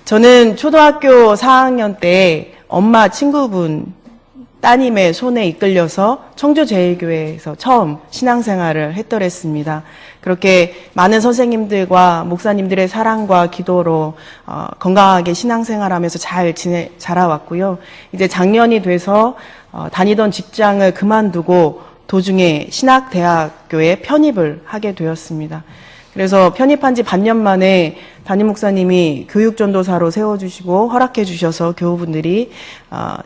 저는 초등학교 4학년 때 엄마 친구분 따님의 손에 이끌려서 청주제일교회에서 처음 신앙생활을 했더랬습니다. 그렇게 많은 선생님들과 목사님들의 사랑과 기도로 건강하게 신앙생활하면서 잘 자라왔고요. 이제 작년이 돼서 다니던 직장을 그만두고 도중에 신학대학교에 편입을 하게 되었습니다. 그래서 편입한 지 반년 만에 담임 목사님이 교육전도사로 세워주시고 허락해 주셔서 교우분들이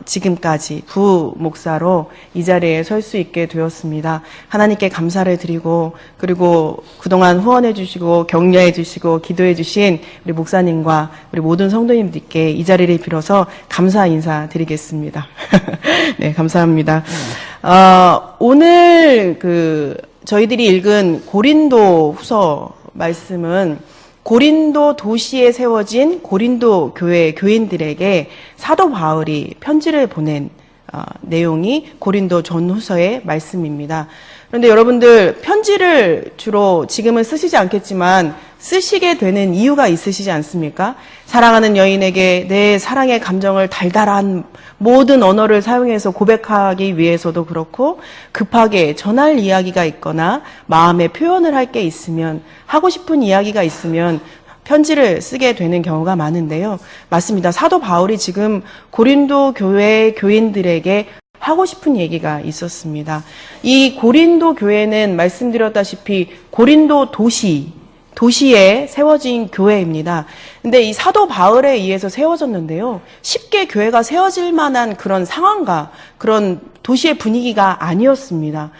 지금까지 부목사로 이 자리에 설 수 있게 되었습니다. 하나님께 감사를 드리고 그리고 그동안 후원해 주시고 격려해 주시고 기도해 주신 우리 목사님과 우리 모든 성도님들께 이 자리를 빌어서 감사 인사 드리겠습니다. 네, 감사합니다. 오늘 저희들이 읽은 고린도 후서 말씀은 고린도 도시에 세워진 고린도 교회 교인들에게 사도 바울이 편지를 보낸 내용이 고린도 전후서의 말씀입니다. 그런데 여러분들 편지를 주로 지금은 쓰시지 않겠지만 쓰시게 되는 이유가 있으시지 않습니까? 사랑하는 여인에게 내 사랑의 감정을 달달한 모든 언어를 사용해서 고백하기 위해서도 그렇고 급하게 전할 이야기가 있거나 마음의 표현을 할 게 있으면 하고 싶은 이야기가 있으면 편지를 쓰게 되는 경우가 많은데요. 맞습니다. 사도 바울이 지금 고린도 교회 교인들에게 하고 싶은 얘기가 있었습니다. 이 고린도 교회는 말씀드렸다시피 고린도 도시에 세워진 교회입니다. 근데 이 사도 바울에 의해서 세워졌는데요. 쉽게 교회가 세워질 만한 그런 상황과 그런 도시의 분위기가 아니었습니다.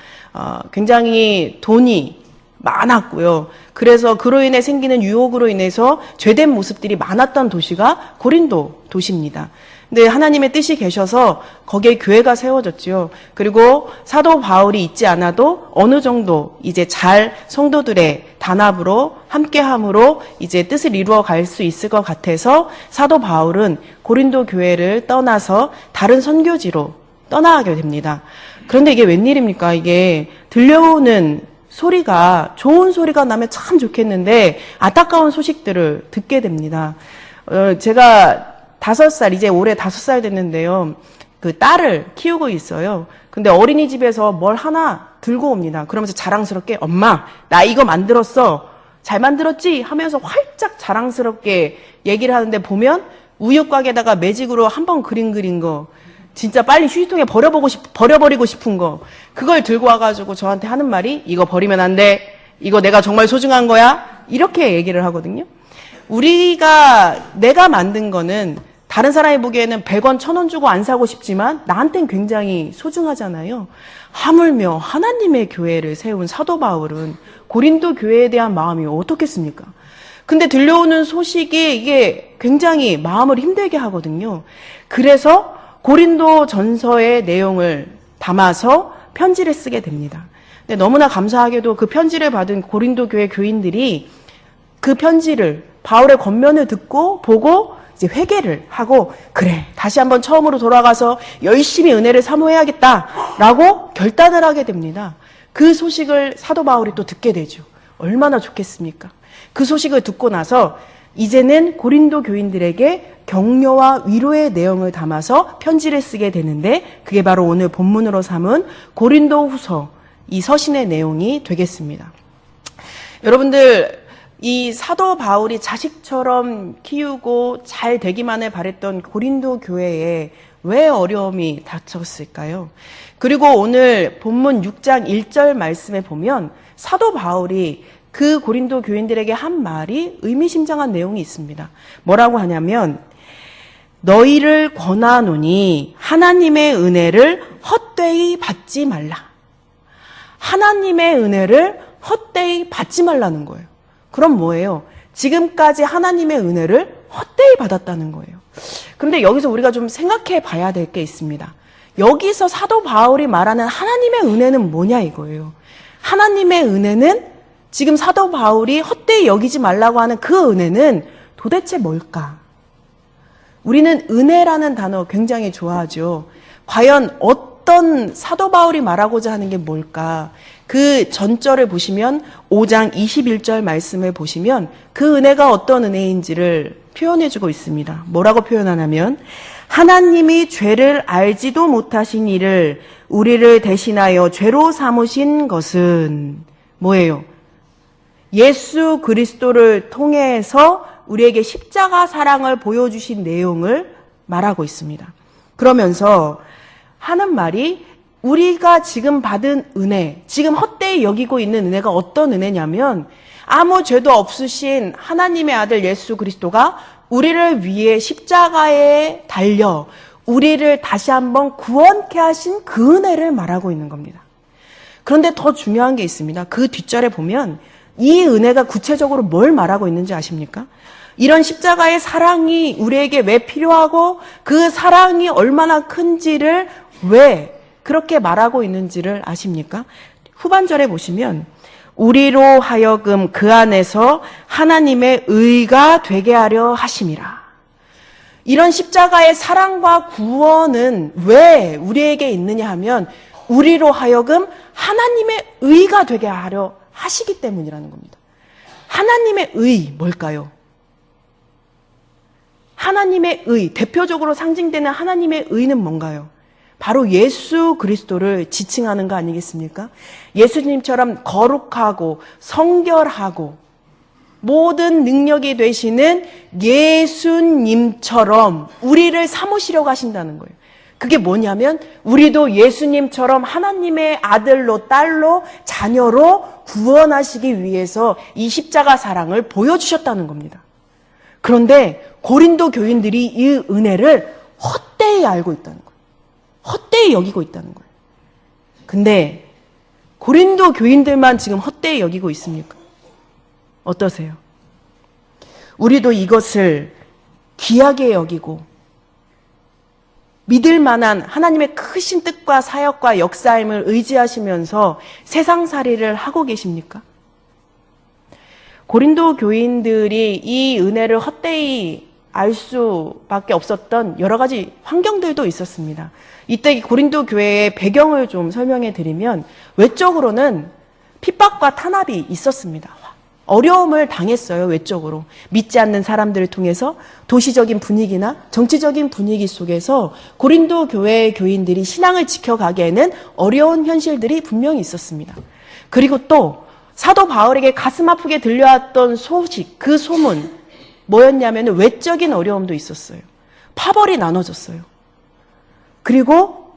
굉장히 돈이 많았고요. 그래서 그로 인해 생기는 유혹으로 인해서 죄된 모습들이 많았던 도시가 고린도 도시입니다. 근데 하나님의 뜻이 계셔서 거기에 교회가 세워졌죠. 그리고 사도 바울이 있지 않아도 어느 정도 이제 잘 성도들의 단합으로 함께함으로 이제 뜻을 이루어 갈 수 있을 것 같아서 사도 바울은 고린도 교회를 떠나서 다른 선교지로 떠나게 됩니다. 그런데 이게 웬일입니까? 이게 들려오는 소리가 좋은 소리가 나면 참 좋겠는데 안타까운 소식들을 듣게 됩니다. 제가 5살, 이제 올해 5살 됐는데요. 그 딸을 키우고 있어요. 근데 어린이집에서 뭘 하나 들고 옵니다. 그러면서 자랑스럽게 엄마, 나 이거 만들었어. 잘 만들었지? 하면서 활짝 자랑스럽게 얘기를 하는데 보면 우유곽에다가 매직으로 한번 그린 거 진짜 빨리 휴지통에 버려버리고 싶은 거 그걸 들고 와가지고 저한테 하는 말이 이거 버리면 안 돼. 이거 내가 정말 소중한 거야. 이렇게 얘기를 하거든요. 내가 만든 거는 다른 사람이 보기에는 100원, 1000원 주고 안 사고 싶지만 나한텐 굉장히 소중하잖아요. 하물며 하나님의 교회를 세운 사도 바울은 고린도 교회에 대한 마음이 어떻겠습니까? 근데 들려오는 소식이 이게 굉장히 마음을 힘들게 하거든요. 그래서 고린도 전서의 내용을 담아서 편지를 쓰게 됩니다. 근데 너무나 감사하게도 그 편지를 받은 고린도 교회 교인들이 그 편지를 바울의 권면을 듣고 보고 이제 회개를 하고 그래 다시 한번 처음으로 돌아가서 열심히 은혜를 사모해야겠다라고 결단을 하게 됩니다. 그 소식을 사도 바울이 또 듣게 되죠. 얼마나 좋겠습니까? 그 소식을 듣고 나서 이제는 고린도 교인들에게 격려와 위로의 내용을 담아서 편지를 쓰게 되는데 그게 바로 오늘 본문으로 삼은 고린도 후서 이 서신의 내용이 되겠습니다. 여러분들 이 사도 바울이 자식처럼 키우고 잘 되기만을 바랬던 고린도 교회에 왜 어려움이 닥쳤을까요? 그리고 오늘 본문 6장 1절 말씀에 보면 사도 바울이 그 고린도 교인들에게 한 말이 의미심장한 내용이 있습니다. 뭐라고 하냐면 너희를 권하노니 하나님의 은혜를 헛되이 받지 말라. 하나님의 은혜를 헛되이 받지 말라는 거예요. 그럼 뭐예요? 지금까지 하나님의 은혜를 헛되이 받았다는 거예요. 그런데 여기서 우리가 좀 생각해 봐야 될 게 있습니다. 여기서 사도 바울이 말하는 하나님의 은혜는 뭐냐 이거예요. 하나님의 은혜는 지금 사도 바울이 헛되이 여기지 말라고 하는 그 은혜는 도대체 뭘까? 우리는 은혜라는 단어 굉장히 좋아하죠. 과연 어떤 어떤 사도 바울이 말하고자 하는 게 뭘까? 그 전절을 보시면 5장 21절 말씀을 보시면 그 은혜가 어떤 은혜인지를 표현해주고 있습니다. 뭐라고 표현하냐면 하나님이 죄를 알지도 못하신 이를 우리를 대신하여 죄로 삼으신 것은 뭐예요? 예수 그리스도를 통해서 우리에게 십자가 사랑을 보여주신 내용을 말하고 있습니다. 그러면서 하는 말이 우리가 지금 받은 은혜, 지금 헛되이 여기고 있는 은혜가 어떤 은혜냐면 아무 죄도 없으신 하나님의 아들 예수 그리스도가 우리를 위해 십자가에 달려 우리를 다시 한번 구원케 하신 그 은혜를 말하고 있는 겁니다. 그런데 더 중요한 게 있습니다. 그 뒷절에 보면 이 은혜가 구체적으로 뭘 말하고 있는지 아십니까? 이런 십자가의 사랑이 우리에게 왜 필요하고 그 사랑이 얼마나 큰지를 왜 그렇게 말하고 있는지를 아십니까? 후반절에 보시면 우리로 하여금 그 안에서 하나님의 의가 되게 하려 하심이라. 이런 십자가의 사랑과 구원은 왜 우리에게 있느냐 하면 우리로 하여금 하나님의 의가 되게 하려 하시기 때문이라는 겁니다. 하나님의 의 뭘까요? 하나님의 의, 대표적으로 상징되는 하나님의 의는 뭔가요? 바로 예수 그리스도를 지칭하는 거 아니겠습니까? 예수님처럼 거룩하고 성결하고 모든 능력이 되시는 예수님처럼 우리를 삼으시려고 하신다는 거예요. 그게 뭐냐면 우리도 예수님처럼 하나님의 아들로 딸로 자녀로 구원하시기 위해서 이 십자가 사랑을 보여주셨다는 겁니다. 그런데 고린도 교인들이 이 은혜를 헛되이 알고 있다는 거예요. 헛되이 여기고 있다는 거예요. 근데 고린도 교인들만 지금 헛되이 여기고 있습니까? 어떠세요? 우리도 이것을 귀하게 여기고 믿을 만한 하나님의 크신 뜻과 사역과 역사임을 의지하시면서 세상살이를 하고 계십니까? 고린도 교인들이 이 은혜를 헛되이 알 수밖에 없었던 여러 가지 환경들도 있었습니다. 이때 고린도 교회의 배경을 좀 설명해 드리면 외적으로는 핍박과 탄압이 있었습니다. 어려움을 당했어요, 외적으로. 믿지 않는 사람들을 통해서 도시적인 분위기나 정치적인 분위기 속에서 고린도 교회의 교인들이 신앙을 지켜가기에는 어려운 현실들이 분명히 있었습니다. 그리고 또 사도 바울에게 가슴 아프게 들려왔던 소식, 그 소문 뭐였냐면 외적인 어려움도 있었어요. 파벌이 나눠졌어요. 그리고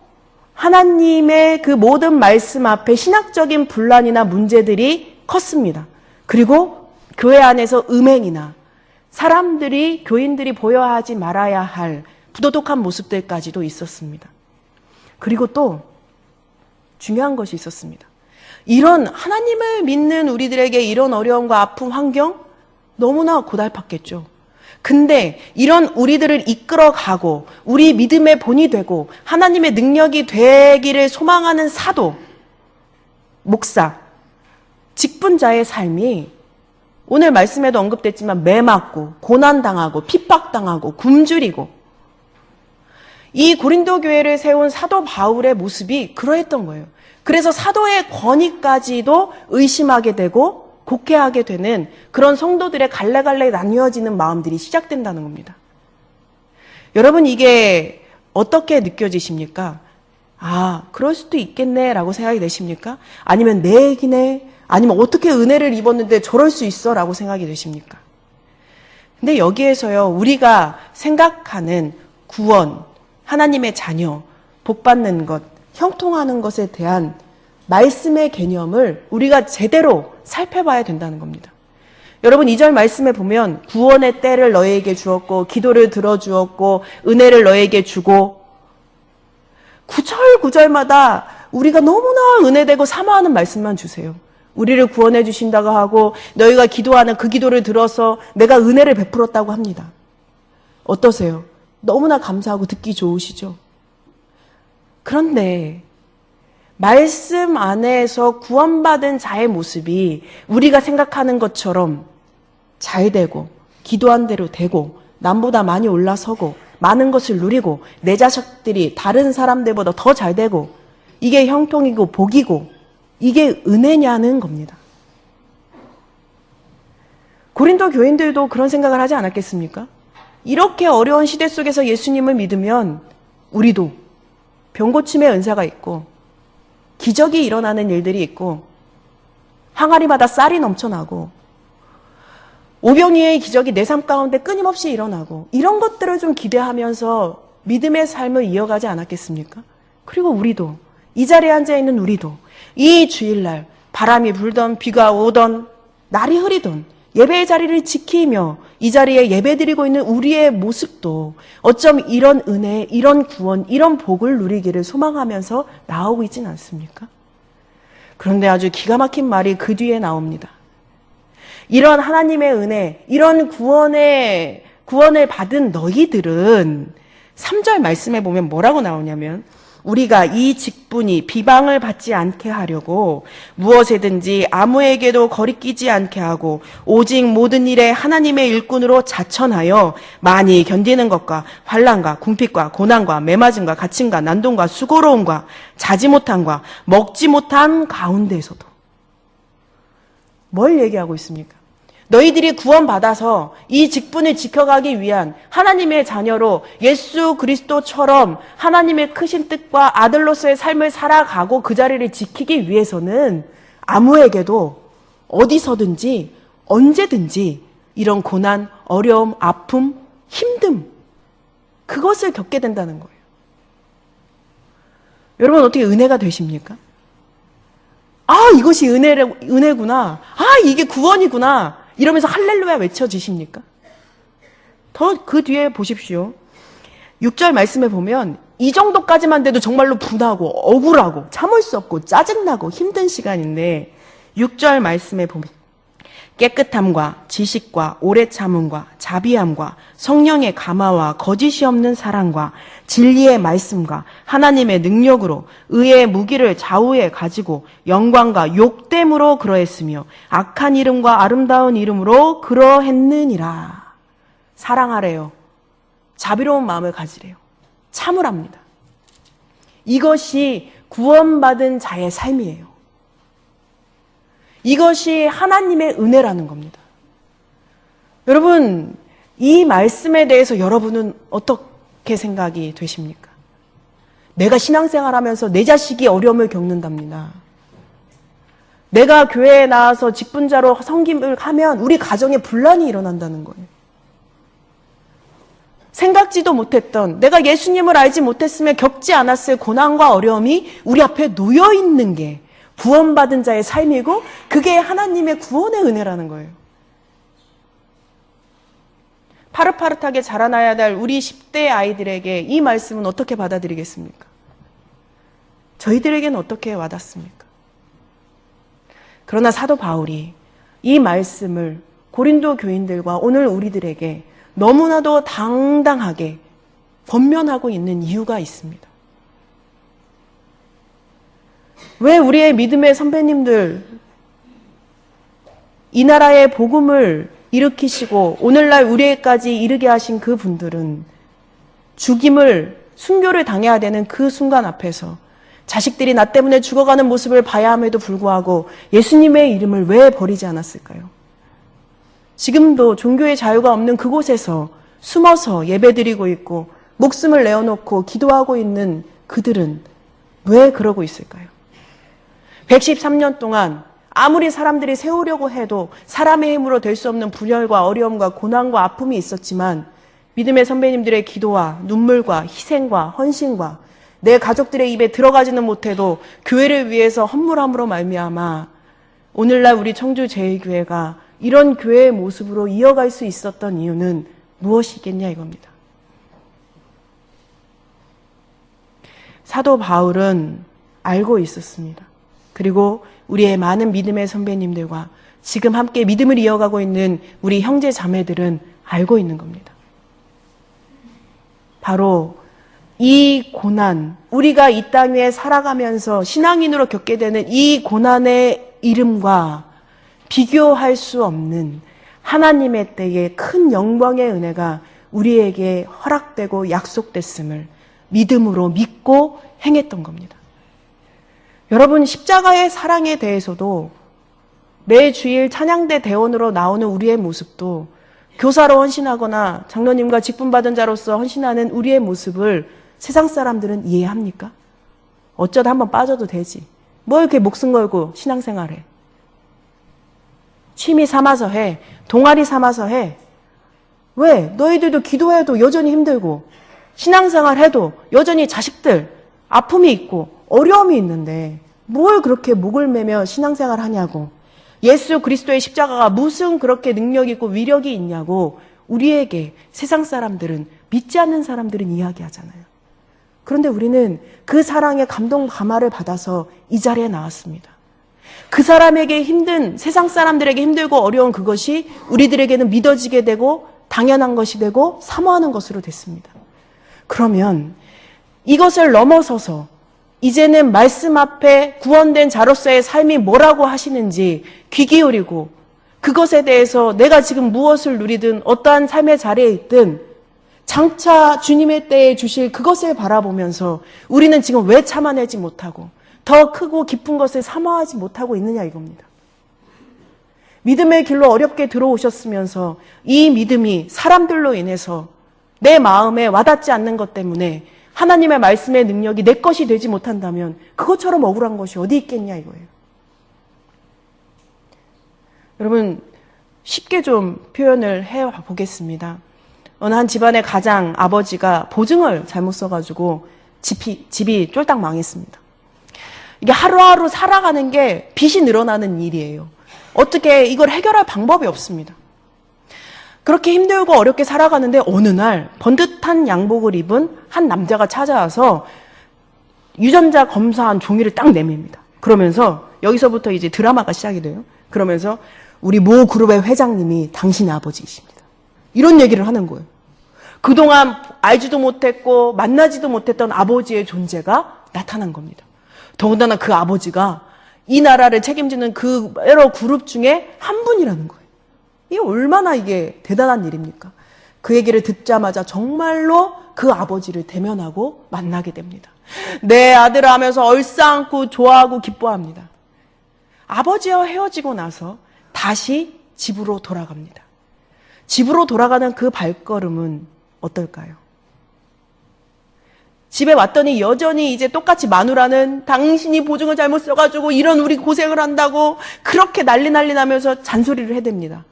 하나님의 그 모든 말씀 앞에 신학적인 분란이나 문제들이 컸습니다. 그리고 교회 안에서 음행이나 사람들이, 교인들이 보여야 하지 말아야 할 부도덕한 모습들까지도 있었습니다. 그리고 또 중요한 것이 있었습니다. 이런 하나님을 믿는 우리들에게 이런 어려움과 아픔 환경 너무나 고달팠겠죠. 근데 이런 우리들을 이끌어가고 우리 믿음의 본이 되고 하나님의 능력이 되기를 소망하는 사도, 목사, 직분자의 삶이 오늘 말씀에도 언급됐지만 매맞고 고난당하고 핍박당하고 굶주리고 이 고린도 교회를 세운 사도 바울의 모습이 그러했던 거예요. 그래서 사도의 권위까지도 의심하게 되고 곡해하게 되는 그런 성도들의 갈래갈래 나뉘어지는 마음들이 시작된다는 겁니다. 여러분 이게 어떻게 느껴지십니까? 아, 그럴 수도 있겠네라고 생각이 되십니까? 아니면 내 얘기네? 아니면 어떻게 은혜를 입었는데 저럴 수 있어? 라고 생각이 되십니까? 근데 여기에서요, 우리가 생각하는 구원, 하나님의 자녀, 복받는 것, 형통하는 것에 대한 말씀의 개념을 우리가 제대로 살펴봐야 된다는 겁니다. 여러분 2절 말씀에 보면 구원의 때를 너희에게 주었고 기도를 들어주었고 은혜를 너희에게 주고 구절마다 우리가 너무나 은혜되고 사모하는 말씀만 주세요. 우리를 구원해 주신다고 하고 너희가 기도하는 그 기도를 들어서 내가 은혜를 베풀었다고 합니다. 어떠세요? 너무나 감사하고 듣기 좋으시죠? 그런데 말씀 안에서 구원받은 자의 모습이 우리가 생각하는 것처럼 잘 되고 기도한 대로 되고 남보다 많이 올라서고 많은 것을 누리고 내 자식들이 다른 사람들보다 더 잘 되고 이게 형통이고 복이고 이게 은혜냐는 겁니다. 고린도 교인들도 그런 생각을 하지 않았겠습니까? 이렇게 어려운 시대 속에서 예수님을 믿으면 우리도 병고침의 은사가 있고 기적이 일어나는 일들이 있고 항아리마다 쌀이 넘쳐나고 오병이의 기적이 내 삶 가운데 끊임없이 일어나고 이런 것들을 좀 기대하면서 믿음의 삶을 이어가지 않았겠습니까? 그리고 우리도 이 자리에 앉아있는 우리도 이 주일날 바람이 불던 비가 오던 날이 흐리던 예배의 자리를 지키며 이 자리에 예배드리고 있는 우리의 모습도 어쩜 이런 은혜, 이런 구원, 이런 복을 누리기를 소망하면서 나오고 있지는 않습니까? 그런데 아주 기가 막힌 말이 그 뒤에 나옵니다. 이런 하나님의 은혜, 이런 구원을 받은 너희들은 3절 말씀에 보면 뭐라고 나오냐면 우리가 이 직분이 비방을 받지 않게 하려고 무엇에든지 아무에게도 거리끼지 않게 하고 오직 모든 일에 하나님의 일꾼으로 자천하여 많이 견디는 것과 환난과 궁핍과 고난과 매맞음과 갇힘과 난동과 수고로움과 자지 못함과 먹지 못한 가운데에서도 뭘 얘기하고 있습니까? 너희들이 구원받아서 이 직분을 지켜가기 위한 하나님의 자녀로 예수 그리스도처럼 하나님의 크신 뜻과 아들로서의 삶을 살아가고 그 자리를 지키기 위해서는 아무에게도 어디서든지 언제든지 이런 고난, 어려움, 아픔, 힘듦 그것을 겪게 된다는 거예요. 여러분 어떻게 은혜가 되십니까? 아, 이것이 은혜구나. 아, 이게 구원이구나. 이러면서 할렐루야 외쳐지십니까? 더 그 뒤에 보십시오. 6절 말씀에 보면 이 정도까지만 돼도 정말로 분하고 억울하고 참을 수 없고 짜증나고 힘든 시간인데 6절 말씀에 보면 깨끗함과 지식과 오래 참음과 자비함과 성령의 감화와 거짓이 없는 사랑과 진리의 말씀과 하나님의 능력으로 의의 무기를 좌우에 가지고 영광과 욕됨으로 그러했으며 악한 이름과 아름다운 이름으로 그러했느니라. 사랑하래요. 자비로운 마음을 가지래요. 참으랍니다. 이것이 구원받은 자의 삶이에요. 이것이 하나님의 은혜라는 겁니다. 여러분, 이 말씀에 대해서 여러분은 어떻게 생각이 되십니까? 내가 신앙생활하면서 내 자식이 어려움을 겪는답니다. 내가 교회에 나와서 직분자로 섬김을 하면 우리 가정에 분란이 일어난다는 거예요. 생각지도 못했던, 내가 예수님을 알지 못했으면 겪지 않았을 고난과 어려움이 우리 앞에 놓여 있는 게 구원받은 자의 삶이고 그게 하나님의 구원의 은혜라는 거예요. 파릇파릇하게 자라나야 될 우리 10대 아이들에게 이 말씀은 어떻게 받아들이겠습니까? 저희들에게는 어떻게 와닿습니까? 그러나 사도 바울이 이 말씀을 고린도 교인들과 오늘 우리들에게 너무나도 당당하게 권면하고 있는 이유가 있습니다. 왜 우리의 믿음의 선배님들, 이 나라의 복음을 일으키시고 오늘날 우리에까지 이르게 하신 그 분들은 죽임을, 순교를 당해야 되는 그 순간 앞에서 자식들이 나 때문에 죽어가는 모습을 봐야 함에도 불구하고 예수님의 이름을 왜 버리지 않았을까요? 지금도 종교의 자유가 없는 그곳에서 숨어서 예배드리고 있고 목숨을 내어놓고 기도하고 있는 그들은 왜 그러고 있을까요? 113년 동안 아무리 사람들이 세우려고 해도 사람의 힘으로 될 수 없는 분열과 어려움과 고난과 아픔이 있었지만 믿음의 선배님들의 기도와 눈물과 희생과 헌신과 내 가족들의 입에 들어가지는 못해도 교회를 위해서 헌물함으로 말미암아 오늘날 우리 청주제일교회가 이런 교회의 모습으로 이어갈 수 있었던 이유는 무엇이겠냐 이겁니다. 사도 바울은 알고 있었습니다. 그리고 우리의 많은 믿음의 선배님들과 지금 함께 믿음을 이어가고 있는 우리 형제 자매들은 알고 있는 겁니다. 바로 이 고난, 우리가 이 땅 위에 살아가면서 신앙인으로 겪게 되는 이 고난의 이름과 비교할 수 없는 하나님의 때에 큰 영광의 은혜가 우리에게 허락되고 약속됐음을 믿음으로 믿고 행했던 겁니다. 여러분, 십자가의 사랑에 대해서도 매 주일 찬양대 대원으로 나오는 우리의 모습도 교사로 헌신하거나 장로님과 직분받은 자로서 헌신하는 우리의 모습을 세상 사람들은 이해합니까? 어쩌다 한번 빠져도 되지. 뭐 이렇게 목숨 걸고 신앙생활해. 취미 삼아서 해. 동아리 삼아서 해. 왜? 너희들도 기도해도 여전히 힘들고 신앙생활 해도 여전히 자식들 아픔이 있고 어려움이 있는데 뭘 그렇게 목을 매며 신앙생활 하냐고. 예수 그리스도의 십자가가 무슨 그렇게 능력 있고 위력이 있냐고 우리에게 세상 사람들은, 믿지 않는 사람들은 이야기하잖아요. 그런데 우리는 그 사랑의 감동 감화를 받아서 이 자리에 나왔습니다. 그 사람에게 힘든, 세상 사람들에게 힘들고 어려운 그것이 우리들에게는 믿어지게 되고 당연한 것이 되고 사모하는 것으로 됐습니다. 그러면 이것을 넘어서서 이제는 말씀 앞에 구원된 자로서의 삶이 뭐라고 하시는지 귀 기울이고 그것에 대해서 내가 지금 무엇을 누리든 어떠한 삶의 자리에 있든 장차 주님의 때에 주실 그것을 바라보면서 우리는 지금 왜 참아내지 못하고 더 크고 깊은 것을 사모하지 못하고 있느냐 이겁니다. 믿음의 길로 어렵게 들어오셨으면서 이 믿음이 사람들로 인해서 내 마음에 와닿지 않는 것 때문에 하나님의 말씀의 능력이 내 것이 되지 못한다면 그것처럼 억울한 것이 어디 있겠냐 이거예요. 여러분, 쉽게 좀 표현을 해보겠습니다. 어느 한 집안의 가장 아버지가 보증을 잘못 써가지고 집이 쫄딱 망했습니다. 이게 하루하루 살아가는 게 빚이 늘어나는 일이에요. 어떻게 이걸 해결할 방법이 없습니다. 그렇게 힘들고 어렵게 살아가는데 어느 날 번듯한 양복을 입은 한 남자가 찾아와서 유전자 검사한 종이를 딱 내밉니다. 그러면서 여기서부터 이제 드라마가 시작이 돼요. 그러면서 우리 모 그룹의 회장님이 당신의 아버지이십니다. 이런 얘기를 하는 거예요. 그동안 알지도 못했고 만나지도 못했던 아버지의 존재가 나타난 겁니다. 더군다나 그 아버지가 이 나라를 책임지는 그 여러 그룹 중에 한 분이라는 거예요. 이게 얼마나 이게 대단한 일입니까? 그 얘기를 듣자마자 정말로 그 아버지를 대면하고 만나게 됩니다. 내 아들 하면서 얼싸안고 좋아하고 기뻐합니다. 아버지와 헤어지고 나서 다시 집으로 돌아갑니다. 집으로 돌아가는 그 발걸음은 어떨까요? 집에 왔더니 여전히 이제 똑같이 마누라는 당신이 보증을 잘못 써가지고 이런 우리 고생을 한다고 그렇게 난리 나면서 잔소리를 해댑니다.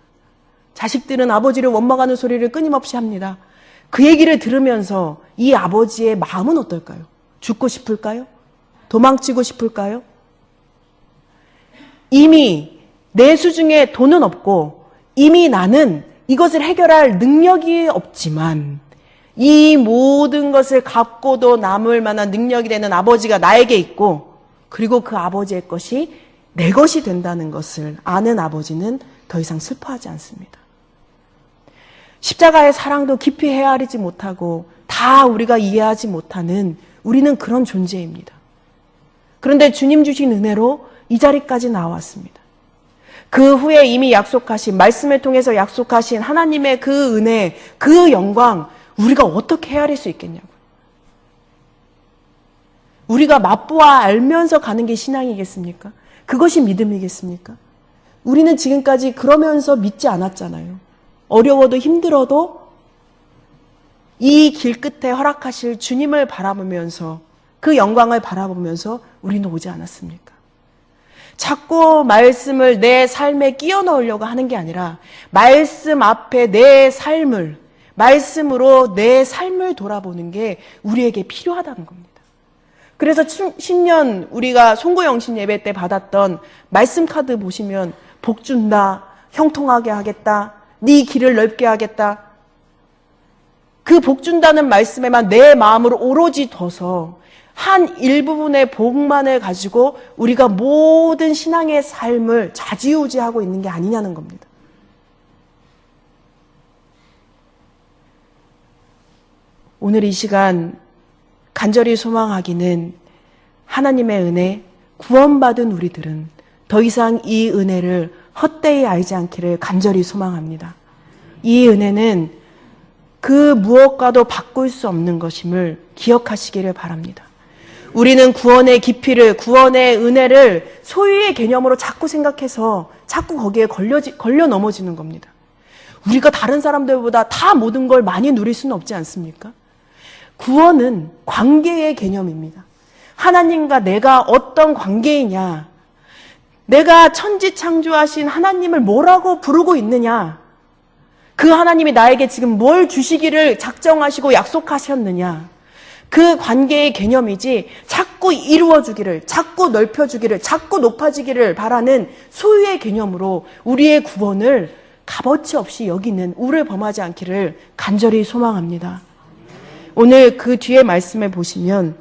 자식들은 아버지를 원망하는 소리를 끊임없이 합니다. 그 얘기를 들으면서 이 아버지의 마음은 어떨까요? 죽고 싶을까요? 도망치고 싶을까요? 이미 내 수중에 돈은 없고 이미 나는 이것을 해결할 능력이 없지만 이 모든 것을 갚고도 남을 만한 능력이 되는 아버지가 나에게 있고 그리고 그 아버지의 것이 내 것이 된다는 것을 아는 아버지는 더 이상 슬퍼하지 않습니다. 십자가의 사랑도 깊이 헤아리지 못하고 다 우리가 이해하지 못하는 우리는 그런 존재입니다. 그런데 주님 주신 은혜로 이 자리까지 나왔습니다. 그 후에 이미 약속하신, 말씀을 통해서 약속하신 하나님의 그 은혜, 그 영광 우리가 어떻게 헤아릴 수 있겠냐고요. 우리가 맛보아 알면서 가는 게 신앙이겠습니까? 그것이 믿음이겠습니까? 우리는 지금까지 그러면서 믿지 않았잖아요. 어려워도 힘들어도 이 길 끝에 허락하실 주님을 바라보면서 그 영광을 바라보면서 우리는 오지 않았습니까? 자꾸 말씀을 내 삶에 끼워 넣으려고 하는 게 아니라 말씀 앞에 내 삶을, 말씀으로 내 삶을 돌아보는 게 우리에게 필요하다는 겁니다. 그래서 신년 우리가 송구영신 예배 때 받았던 말씀 카드 보시면 복 준다, 형통하게 하겠다, 네 길을 넓게 하겠다. 그 복 준다는 말씀에만 내 마음으로 오로지 둬서 한 일부분의 복만을 가지고 우리가 모든 신앙의 삶을 좌지우지하고 있는 게 아니냐는 겁니다. 오늘 이 시간 간절히 소망하기는 하나님의 은혜, 구원받은 우리들은 더 이상 이 은혜를 헛되이 알지 않기를 간절히 소망합니다. 이 은혜는 그 무엇과도 바꿀 수 없는 것임을 기억하시기를 바랍니다. 우리는 구원의 깊이를, 구원의 은혜를 소유의 개념으로 자꾸 생각해서 자꾸 거기에 걸려 넘어지는 겁니다. 우리가 다른 사람들보다 다 모든 걸 많이 누릴 수는 없지 않습니까? 구원은 관계의 개념입니다. 하나님과 내가 어떤 관계이냐, 내가 천지창조하신 하나님을 뭐라고 부르고 있느냐, 그 하나님이 나에게 지금 뭘 주시기를 작정하시고 약속하셨느냐, 그 관계의 개념이지 자꾸 이루어주기를, 자꾸 넓혀주기를, 자꾸 높아지기를 바라는 소유의 개념으로 우리의 구원을 값어치 없이 여기는 우를 범하지 않기를 간절히 소망합니다. 오늘 그 뒤에 말씀에 보시면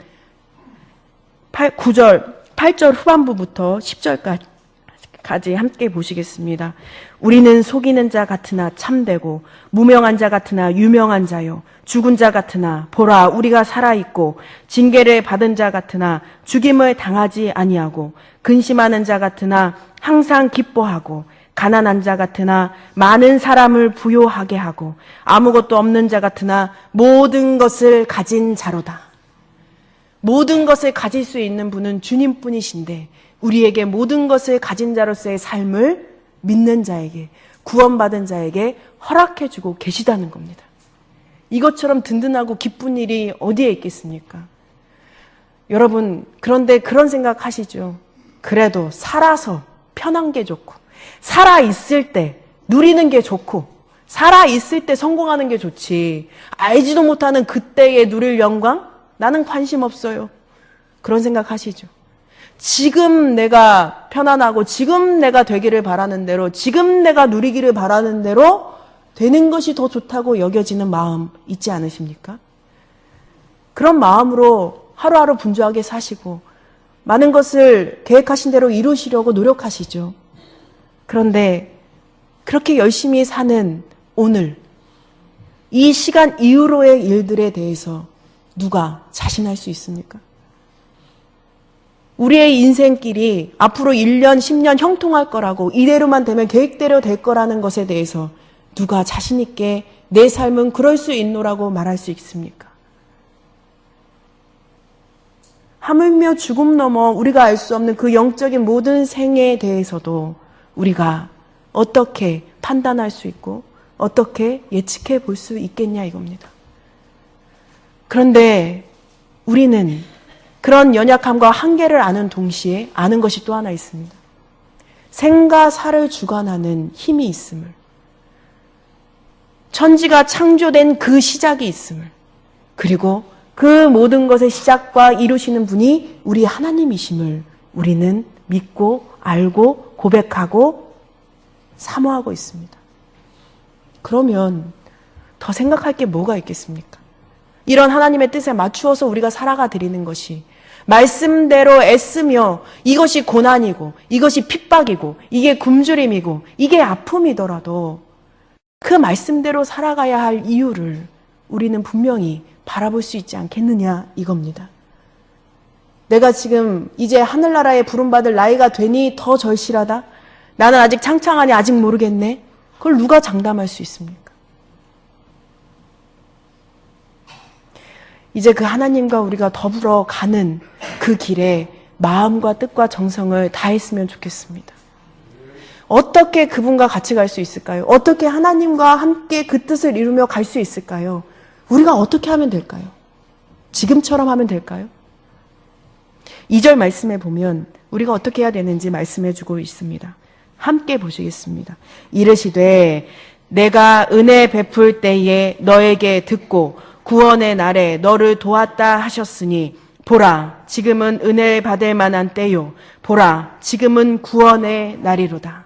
8절 후반부부터 10절까지 함께 보시겠습니다. 우리는 속이는 자 같으나 참되고 무명한 자 같으나 유명한 자요, 죽은 자 같으나 보라 우리가 살아있고 징계를 받은 자 같으나 죽임을 당하지 아니하고 근심하는 자 같으나 항상 기뻐하고 가난한 자 같으나 많은 사람을 부요하게 하고 아무것도 없는 자 같으나 모든 것을 가진 자로다. 모든 것을 가질 수 있는 분은 주님뿐이신데 우리에게 모든 것을 가진 자로서의 삶을 믿는 자에게, 구원받은 자에게 허락해주고 계시다는 겁니다. 이것처럼 든든하고 기쁜 일이 어디에 있겠습니까? 여러분, 그런데 그런 생각 하시죠? 그래도 살아서 편한 게 좋고, 살아있을 때 누리는 게 좋고, 살아있을 때 성공하는 게 좋지, 알지도 못하는 그때에 누릴 영광? 나는 관심 없어요. 그런 생각 하시죠? 지금 내가 편안하고 지금 내가 되기를 바라는 대로, 지금 내가 누리기를 바라는 대로 되는 것이 더 좋다고 여겨지는 마음 있지 않으십니까? 그런 마음으로 하루하루 분주하게 사시고 많은 것을 계획하신 대로 이루시려고 노력하시죠. 그런데 그렇게 열심히 사는 오늘, 이 시간 이후로의 일들에 대해서 누가 자신할 수 있습니까? 우리의 인생길이 앞으로 1년, 10년 형통할 거라고, 이대로만 되면 계획대로 될 거라는 것에 대해서 누가 자신 있게 내 삶은 그럴 수 있노라고 말할 수 있습니까? 하물며 죽음 넘어 우리가 알 수 없는 그 영적인 모든 생애에 대해서도 우리가 어떻게 판단할 수 있고 어떻게 예측해 볼 수 있겠냐 이겁니다. 그런데 우리는 그런 연약함과 한계를 아는 동시에 아는 것이 또 하나 있습니다. 생과 사를 주관하는 힘이 있음을, 천지가 창조된 그 시작이 있음을, 그리고 그 모든 것의 시작과 이루시는 분이 우리 하나님이심을 우리는 믿고 알고 고백하고 사모하고 있습니다. 그러면 더 생각할 게 뭐가 있겠습니까? 이런 하나님의 뜻에 맞추어서 우리가 살아가 드리는 것이, 말씀대로 애쓰며 이것이 고난이고 이것이 핍박이고 이게 굶주림이고 이게 아픔이더라도 그 말씀대로 살아가야 할 이유를 우리는 분명히 바라볼 수 있지 않겠느냐 이겁니다. 내가 지금 이제 하늘나라에 부름받을 나이가 되니 더 절실하다? 나는 아직 창창하니 아직 모르겠네? 그걸 누가 장담할 수 있습니까? 이제 그 하나님과 우리가 더불어 가는 그 길에 마음과 뜻과 정성을 다했으면 좋겠습니다. 어떻게 그분과 같이 갈 수 있을까요? 어떻게 하나님과 함께 그 뜻을 이루며 갈 수 있을까요? 우리가 어떻게 하면 될까요? 지금처럼 하면 될까요? 2절 말씀에 보면 우리가 어떻게 해야 되는지 말씀해 주고 있습니다. 함께 보시겠습니다. 이르시되 내가 은혜 베풀 때에 너에게 듣고 구원의 날에 너를 도왔다 하셨으니 보라 지금은 은혜 받을 만한 때요 보라 지금은 구원의 날이로다.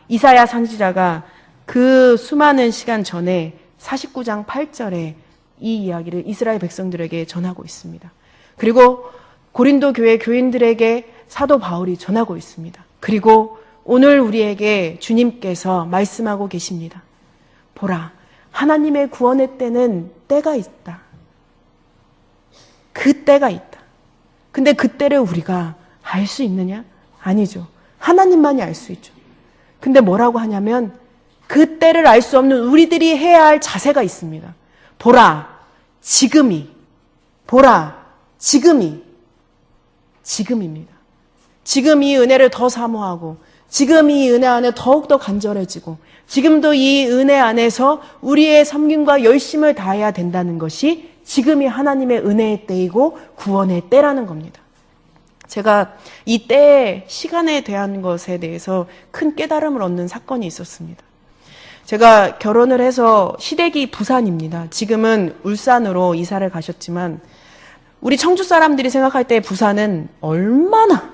이사야 선지자가 그 수많은 시간 전에 49장 8절에 이 이야기를 이스라엘 백성들에게 전하고 있습니다. 그리고 고린도 교회 교인들에게 사도 바울이 전하고 있습니다. 그리고 오늘 우리에게 주님께서 말씀하고 계십니다. 보라, 하나님의 구원의 때는 때가 있다. 그 때가 있다. 근데 그 때를 우리가 알 수 있느냐? 아니죠. 하나님만이 알 수 있죠. 근데 뭐라고 하냐면 그 때를 알 수 없는 우리들이 해야 할 자세가 있습니다. 보라, 지금이. 보라, 지금이. 지금입니다. 지금 이 은혜를 더 사모하고 지금 이 은혜 안에 더욱더 간절해지고 지금도 이 은혜 안에서 우리의 섬김과 열심을 다해야 된다는 것이 지금이 하나님의 은혜의 때이고 구원의 때라는 겁니다. 제가 이 때의 시간에 대한 것에 대해서 큰 깨달음을 얻는 사건이 있었습니다. 제가 결혼을 해서 시댁이 부산입니다. 지금은 울산으로 이사를 가셨지만 우리 청주 사람들이 생각할 때 부산은 얼마나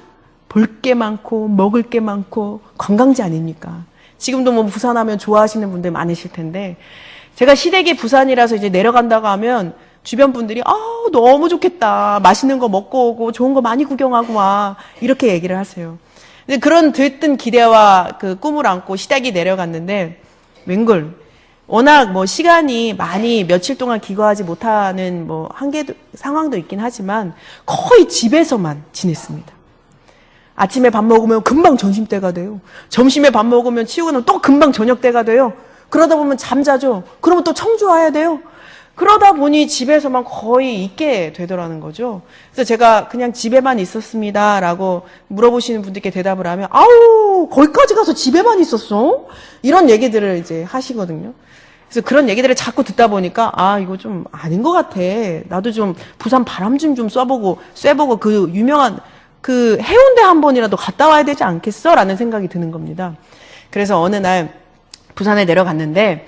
볼 게 많고 먹을 게 많고 관광지 아닙니까? 지금도 뭐 부산하면 좋아하시는 분들 많으실 텐데 제가 시댁이 부산이라서 이제 내려간다고 하면 주변 분들이 너무 좋겠다. 맛있는 거 먹고 오고 좋은 거 많이 구경하고 와. 이렇게 얘기를 하세요. 근데 그런 들뜬 기대와 그 꿈을 안고 시댁이 내려갔는데 웬걸 워낙 뭐 시간이 많이 며칠 동안 기거하지 못하는 뭐 상황도 있긴 하지만 거의 집에서만 지냈습니다. 아침에 밥 먹으면 금방 점심때가 돼요. 점심에 밥 먹으면 치우고 나면 또 금방 저녁때가 돼요. 그러다 보면 잠자죠. 그러면 또 청주 와야 돼요. 그러다 보니 집에서만 거의 있게 되더라는 거죠. 그래서 제가 그냥 집에만 있었습니다라고 물어보시는 분들께 대답을 하면 아우 거기까지 가서 집에만 있었어? 이런 얘기들을 이제 하시거든요. 그래서 그런 얘기들을 자꾸 듣다 보니까 이거 좀 아닌 것 같아. 나도 좀 부산 바람 좀 쐬보고 그 유명한 그 해운대 한 번이라도 갔다 와야 되지 않겠어? 라는 생각이 드는 겁니다. 그래서 어느 날 부산에 내려갔는데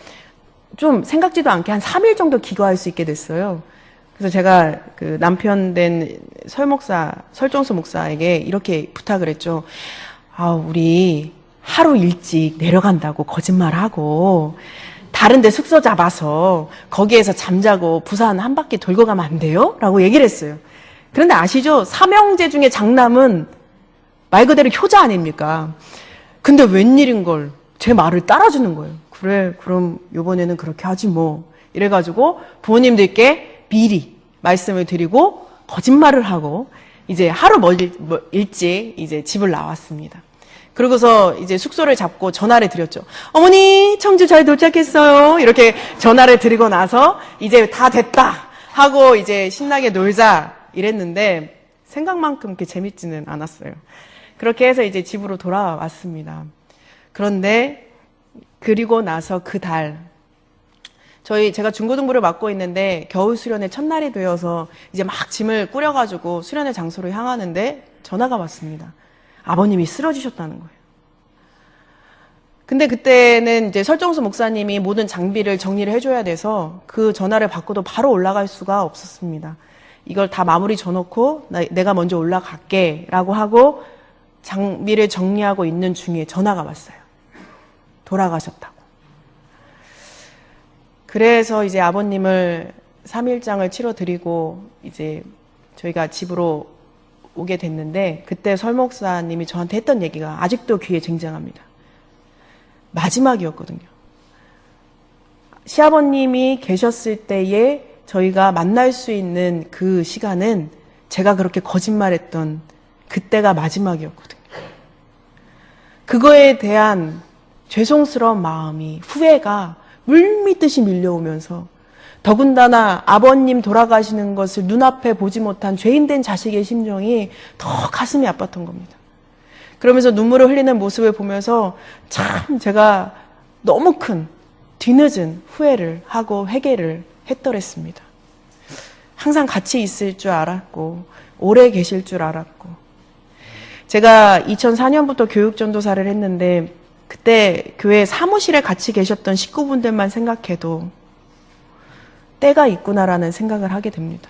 좀 생각지도 않게 한 3일 정도 기거할 수 있게 됐어요. 그래서 제가 그 남편 된 설정수 목사에게 이렇게 부탁을 했죠. 우리 하루 일찍 내려간다고 거짓말하고 다른 데 숙소 잡아서 거기에서 잠자고 부산 한 바퀴 돌고 가면 안 돼요? 라고 얘기를 했어요. 그런데 아시죠? 삼형제 중에 장남은 말 그대로 효자 아닙니까? 근데 웬일인걸 제 말을 따라주는 거예요. 그래, 그럼 요번에는 그렇게 하지 뭐. 이래가지고 부모님들께 미리 말씀을 드리고 거짓말을 하고 이제 하루 일찍 이제 집을 나왔습니다. 그러고서 이제 숙소를 잡고 전화를 드렸죠. 어머니, 청주 잘 도착했어요. 이렇게 전화를 드리고 나서 이제 다 됐다 하고 이제 신나게 놀자 이랬는데 생각만큼 그렇게 재밌지는 않았어요. 그렇게 해서 이제 집으로 돌아왔습니다. 그런데 그리고 나서 그 달 제가 중고등부를 맡고 있는데 겨울 수련의 첫날이 되어서 이제 막 짐을 꾸려가지고 수련의 장소로 향하는데 전화가 왔습니다. 아버님이 쓰러지셨다는 거예요. 근데 그때는 이제 설정수 목사님이 모든 장비를 정리를 해줘야 돼서 그 전화를 받고도 바로 올라갈 수가 없었습니다. 이걸 다 마무리 져놓고 내가 먼저 올라갈게 라고 하고 장비를 정리하고 있는 중에 전화가 왔어요. 돌아가셨다고. 그래서 이제 아버님을 3일장을 치러드리고 이제 저희가 집으로 오게 됐는데 그때 설 목사님이 저한테 했던 얘기가 아직도 귀에 쟁쟁합니다. 마지막이었거든요. 시아버님이 계셨을 때에 저희가 만날 수 있는 그 시간은 제가 그렇게 거짓말했던 그때가 마지막이었거든요. 그거에 대한 죄송스러운 마음이 후회가 물밀듯이 밀려오면서 더군다나 아버님 돌아가시는 것을 눈앞에 보지 못한 죄인된 자식의 심정이 더 가슴이 아팠던 겁니다. 그러면서 눈물을 흘리는 모습을 보면서 참 제가 너무 큰 뒤늦은 후회를 하고 회개를 했더랬습니다. 항상 같이 있을 줄 알았고 오래 계실 줄 알았고 제가 2004년부터 교육전도사를 했는데 그때 교회 사무실에 같이 계셨던 식구분들만 생각해도 때가 있구나라는 생각을 하게 됩니다.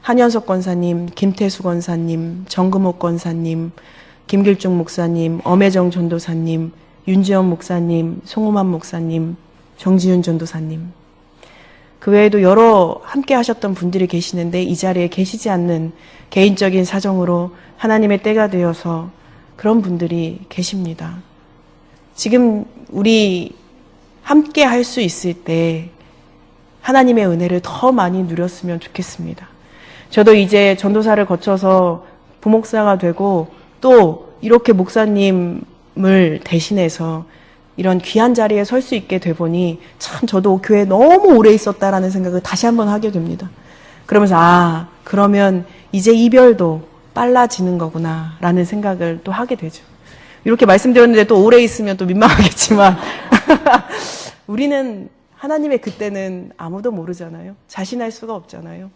한현석 권사님, 김태수 권사님, 정금옥 권사님, 김길중 목사님, 엄혜정 전도사님, 윤지연 목사님, 송호만 목사님, 정지윤 전도사님. 그 외에도 여러 함께 하셨던 분들이 계시는데 이 자리에 계시지 않는 개인적인 사정으로 하나님의 때가 되어서 그런 분들이 계십니다. 지금 우리 함께 할 수 있을 때 하나님의 은혜를 더 많이 누렸으면 좋겠습니다. 저도 이제 전도사를 거쳐서 부목사가 되고 또 이렇게 목사님을 대신해서 이런 귀한 자리에 설 수 있게 돼 보니 참 저도 교회에 너무 오래 있었다라는 생각을 다시 한번 하게 됩니다. 그러면서 그러면 이제 이별도 빨라지는 거구나라는 생각을 또 하게 되죠. 이렇게 말씀드렸는데 또 오래 있으면 또 민망하겠지만 우리는 하나님의 그때는 아무도 모르잖아요. 자신할 수가 없잖아요.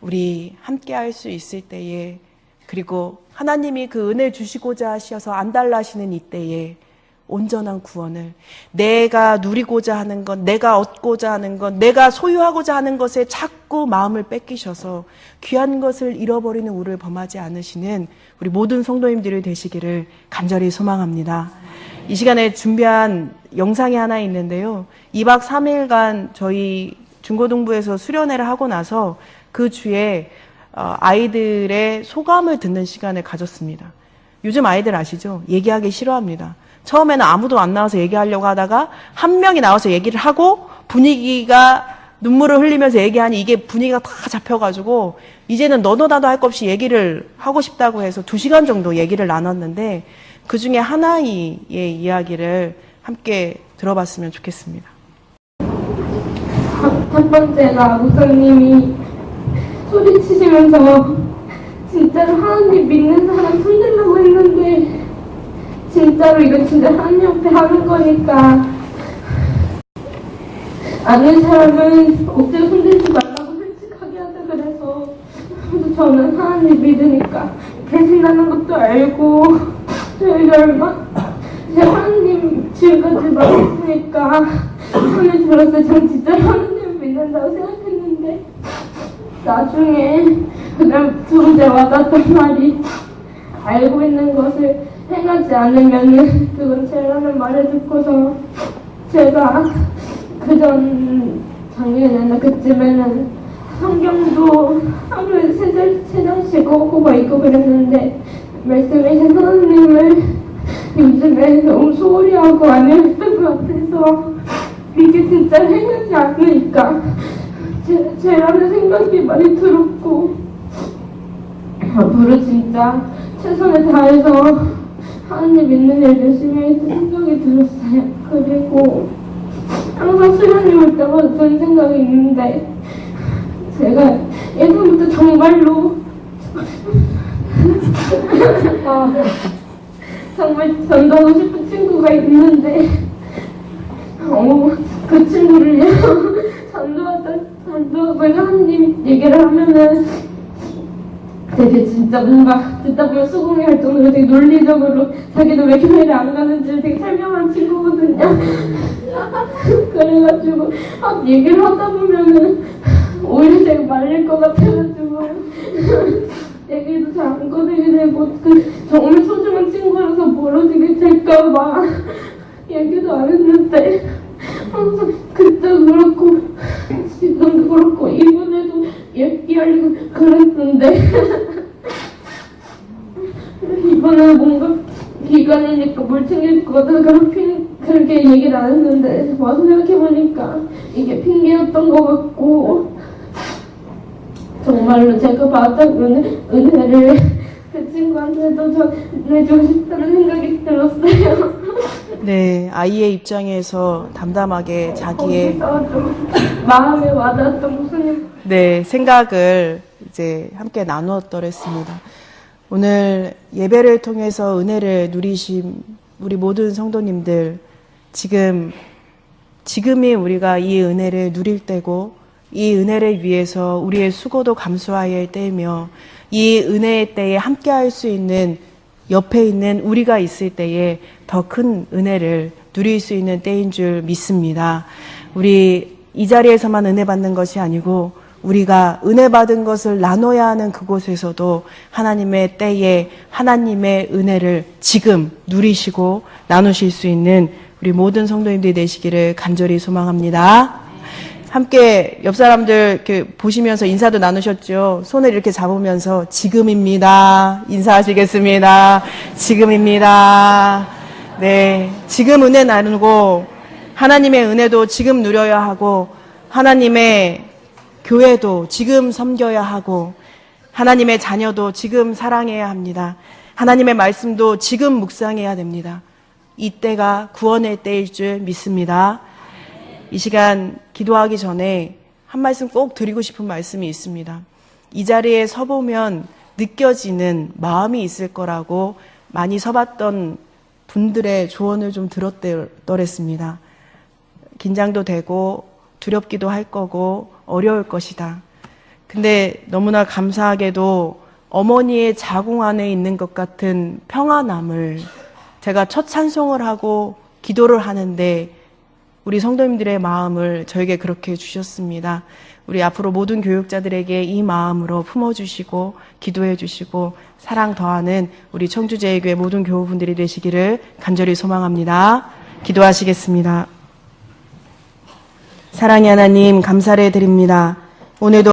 우리 함께 할 수 있을 때에, 그리고 하나님이 그 은혜 주시고자 하셔서 안달나시는 이때에 온전한 구원을, 내가 누리고자 하는 것, 내가 얻고자 하는 것, 내가 소유하고자 하는 것에 자꾸 마음을 뺏기셔서 귀한 것을 잃어버리는 우를 범하지 않으시는 우리 모든 성도님들이 되시기를 간절히 소망합니다. 이 시간에 준비한 영상이 하나 있는데요. 2박 3일간 저희 중고등부에서 수련회를 하고 나서 그 주에 아이들의 소감을 듣는 시간을 가졌습니다. 요즘 아이들 아시죠? 얘기하기 싫어합니다. 처음에는 아무도 안 나와서 얘기하려고 하다가 한 명이 나와서 얘기를 하고 분위기가 눈물을 흘리면서 얘기하니 이게 분위기가 다 잡혀가지고 이제는 너도 나도 할 것 없이 얘기를 하고 싶다고 해서 2시간 정도 얘기를 나눴는데 그 중에 하나의 이야기를 함께 들어봤으면 좋겠습니다. 첫 번째가 목사님이 소리치시면서 진짜로 하나님 믿는 사람 손들라고 했는데 진짜로 이거 진짜 하나님 옆에 하는 거니까 아는 사람은 억지로 손들지 말라고 솔직하게 하자 그래서 저는 하나님 믿으니까 계신다는 것도 알고 저희가 하나님 지금까지 말했으니까 손을 들었어요. 전 진짜 하나님 믿는다고 생각했는데 나중에 그다음 두 번째 와닿았던 말이 알고 있는 것을 행하지 않으면은 그건 죄라는 말을 듣고서 제가 그전 작년에나 그쯤에는 성경도 하루에 세 장씩 보고 있고 그랬는데 말씀하신 하나님을 요즘에 너무 소홀히 하고 안 했던 것 같아서 이게 진짜 행하지 않으니까 죄라는 생각이 많이 들었고 앞으로 진짜 최선을 다해서 하나님 믿는 일 열심히 할 생각이 들었어요. 그리고 항상 수련이 올 때마다 드는 생각이 있는데 제가 예전부터 정말로 정말 전도하고 싶은 친구가 있는데 그 친구를요 전도하고 하나님 얘기를 하면은 되게 진짜 뭔가 듣다 보면 수긍이 할 정도로 되게 논리적으로 자기도 왜 교회를 안 가는지 되게 설명한 친구거든요. 그래가지고 얘기를 하다 보면은 오히려 제가 말릴 것 같아가지고 얘기도 잘 안 꺼내게 되고 정말 소중한 친구라서 멀어지게 될까봐 얘기도 안 했는데 항상 그때도 그렇고 지금도 그렇고 이번에도 얘기하려고 그랬는데 이번에는 뭔가 기간이니까 뭘 챙길 것 같아서 그렇게 얘기를 안 했는데 와서 생각해보니까 이게 핑계였던 것 같고 정말로 제가 받았던 은혜를 그 친구한테도 전해주고 싶다는 생각이 들었어요. 네, 아이의 입장에서 담담하게 자기의 마음에 와닿았던 무슨 생각을 이제 함께 나누었더랬습니다. 오늘 예배를 통해서 은혜를 누리신 우리 모든 성도님들, 지금이 우리가 이 은혜를 누릴 때고 이 은혜를 위해서 우리의 수고도 감수해야 할 때이며 이 은혜의 때에 함께 할 수 있는 옆에 있는 우리가 있을 때에 더 큰 은혜를 누릴 수 있는 때인 줄 믿습니다. 우리 이 자리에서만 은혜 받는 것이 아니고 우리가 은혜 받은 것을 나눠야 하는 그곳에서도 하나님의 때에 하나님의 은혜를 지금 누리시고 나누실 수 있는 우리 모든 성도님들이 되시기를 간절히 소망합니다. 함께 옆 사람들 이렇게 보시면서 인사도 나누셨죠? 손을 이렇게 잡으면서 지금입니다. 인사하시겠습니다. 지금입니다. 네, 지금 은혜 나누고 하나님의 은혜도 지금 누려야 하고 하나님의 교회도 지금 섬겨야 하고 하나님의 자녀도 지금 사랑해야 합니다. 하나님의 말씀도 지금 묵상해야 됩니다. 이때가 구원의 때일 줄 믿습니다. 이 시간 기도하기 전에 한 말씀 꼭 드리고 싶은 말씀이 있습니다. 이 자리에 서보면 느껴지는 마음이 있을 거라고 많이 서봤던 분들의 조언을 좀 들었더랬습니다. 긴장도 되고 두렵기도 할 거고 어려울 것이다. 근데 너무나 감사하게도 어머니의 자궁 안에 있는 것 같은 평안함을 제가 첫 찬송을 하고 기도를 하는데 우리 성도님들의 마음을 저에게 그렇게 주셨습니다. 우리 앞으로 모든 교육자들에게 이 마음으로 품어주시고 기도해 주시고 사랑 더하는 우리 청주제일교회 모든 교우분들이 되시기를 간절히 소망합니다. 기도하시겠습니다. 사랑의 하나님 감사를 드립니다. 오늘도